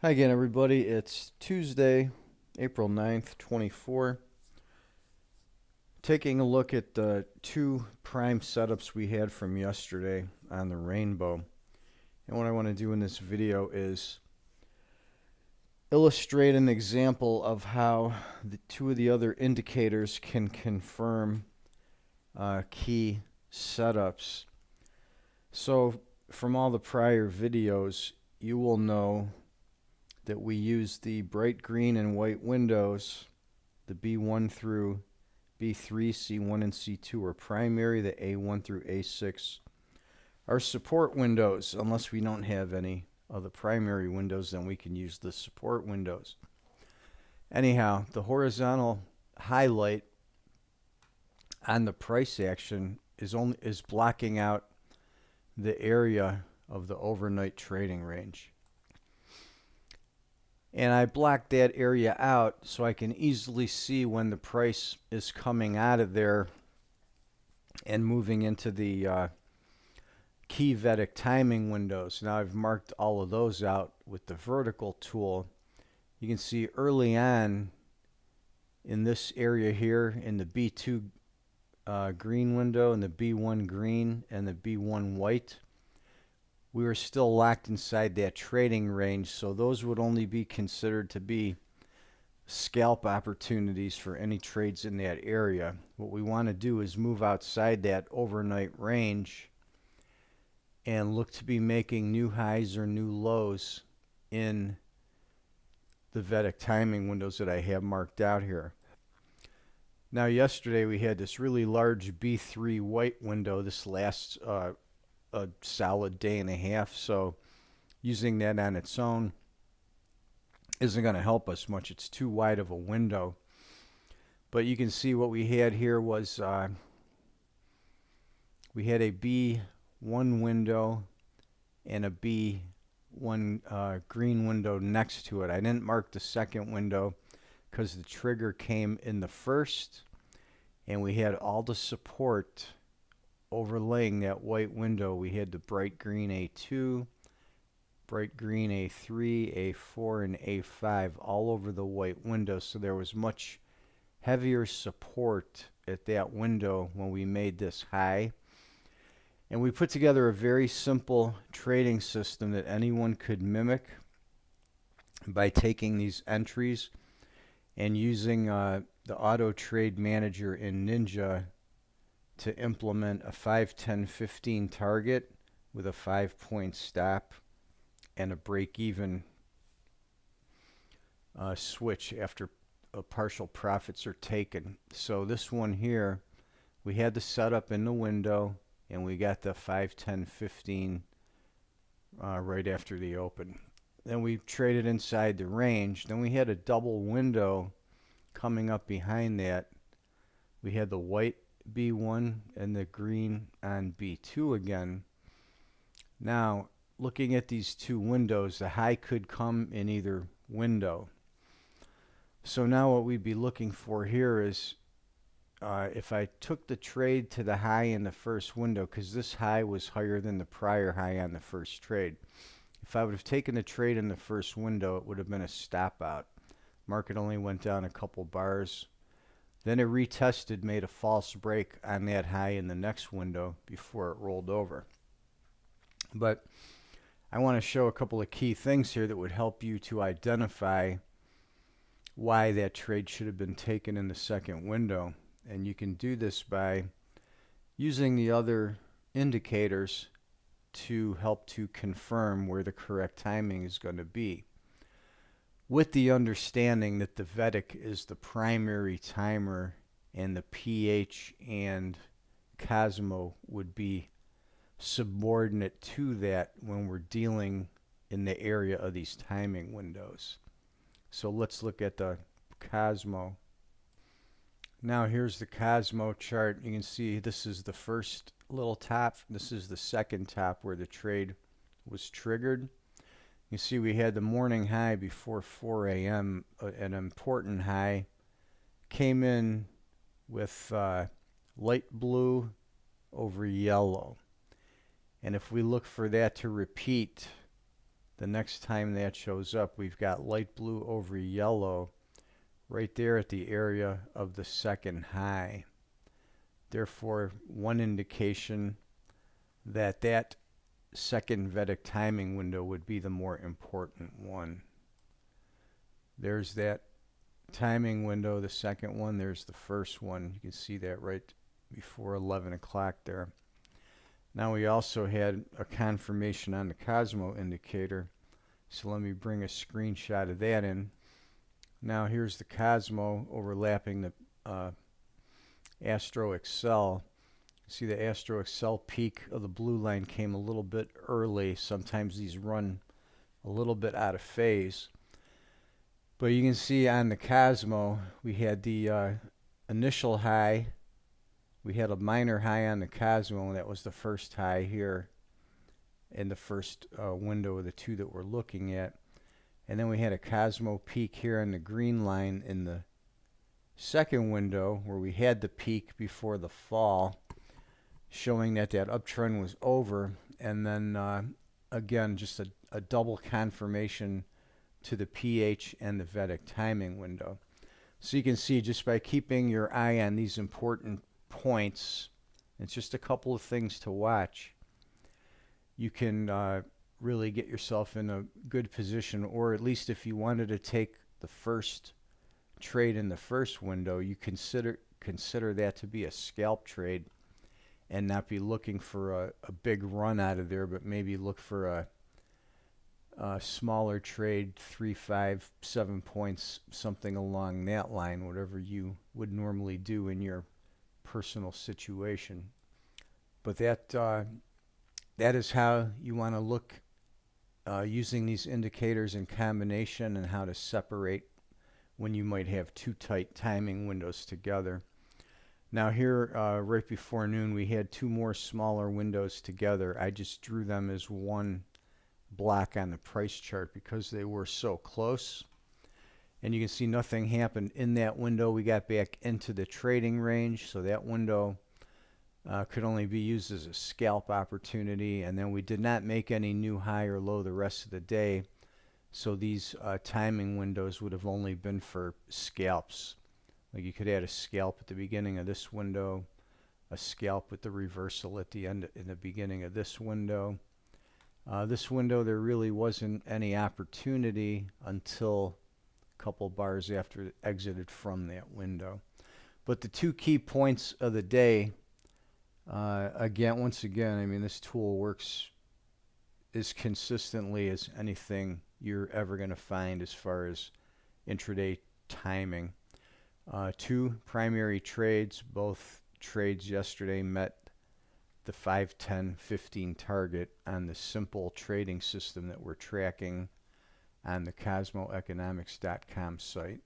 Hi again, everybody. It's Tuesday, April 9th, 24. Taking a look at the two prime setups we had from yesterday on the rainbow. And what I want to do in this video is illustrate an example of how the two of the other indicators can confirm key setups. So from all the prior videos, you will know that we use the bright green and white windows, the B1 through B3, C1 and C2 are primary, the A1 through A6 are support windows. Unless we don't have any of the primary windows, then we can use the support windows. Anyhow, the horizontal highlight on the price action is blocking out the area of the overnight trading range. And I blocked that area out so I can easily see when the price is coming out of there and moving into the key Vedic timing windows. Now I've marked all of those out with the vertical tool. You can see early on in this area here in the B2 green window and the B1 green and the B1 white, we were still locked inside that trading range, so those would only be considered to be scalp opportunities for any trades in that area. What we want to do is move outside that overnight range and look to be making new highs or new lows in the Vedic timing windows that I have marked out here. Now yesterday we had this really large B3 white window. This lasts a solid day and a half, so using that on its own isn't going to help us much. It's too wide of a window. But you can see what we had here was we had a B1 window and a B1 green window next to it. I didn't mark the second window because the trigger came in the first, and we had all the support overlaying that white window. We had the bright green A2, bright green A3, A4, and A5 all over the white window, so there was much heavier support at that window when we made this high. And we put together a very simple trading system that anyone could mimic by taking these entries and using the auto trade manager in Ninja to implement a 5, 10, 15 target with a 5-point stop and a break-even switch after partial profits are taken. So this one here, we had the setup in the window, and we got the 5, 10, 15 right after the open. Then we traded inside the range. Then we had a double window coming up behind that. We had the white B1 and the green on B2 again. Now, looking at these two windows, the high could come in either window. So now what we'd be looking for here is if I took the trade to the high in the first window, because this high was higher than the prior high on the first trade. If I would have taken the trade in the first window, it would have been a stop out. Market only went down a couple bars. Then it retested, made a false break on that high in the next window before it rolled over. But I want to show a couple of key things here that would help you to identify why that trade should have been taken in the second window. And you can do this by using the other indicators to help to confirm where the correct timing is going to be, with the understanding that the Vedic is the primary timer and the PH and Cosmo would be subordinate to that when we're dealing in the area of these timing windows. So let's look at the Cosmo. Now here's the Cosmo chart. You can see this is the first little top. This is the second top where the trade was triggered. You see we had the morning high before 4 a.m., an important high. Came in with light blue over yellow. And if we look for that to repeat the next time that shows up, we've got light blue over yellow right there at the area of the second high. Therefore, one indication that that second Vedic timing window would be the more important one. There's that timing window, the second one. There's the first one. You can see that right before 11 o'clock there. Now we also had a confirmation on the Cosmo indicator. So let me bring a screenshot of that in. Now here's the Cosmo overlapping the Astro Excel. See the Astro Excel peak of the blue line came a little bit early. Sometimes these run a little bit out of phase. But you can see on the Cosmo, we had the initial high. We had a minor high on the Cosmo, and that was the first high here in the first window of the two that we're looking at. And then we had a Cosmo peak here on the green line in the second window where we had the peak before the fall, showing that that uptrend was over. And then again, just a double confirmation to the PH and the Vedic timing window. So you can see just by keeping your eye on these important points, it's just a couple of things to watch, you can really get yourself in a good position. Or at least if you wanted to take the first trade in the first window, you consider that to be a scalp trade and not be looking for a big run out of there, but maybe look for a smaller trade, 3, 5, 7 points, something along that line, whatever you would normally do in your personal situation. But that is how you want to look using these indicators in combination, and how to separate when you might have two tight timing windows together. Now here, right before noon, we had two more smaller windows together. I just drew them as one block on the price chart because they were so close. And you can see nothing happened in that window. We got back into the trading range, so that window could only be used as a scalp opportunity. And then we did not make any new high or low the rest of the day, so these timing windows would have only been for scalps. Like you could add a scalp at the beginning of this window, a scalp with the reversal at the end in the beginning of this window. This window, there really wasn't any opportunity until a couple bars after it exited from that window. But the two key points of the day, once again, I mean, this tool works as consistently as anything you're ever going to find as far as intraday timing. Two primary trades, both trades yesterday met the 5, 10, 15 target on the simple trading system that we're tracking on the cosmoeconomics.com site.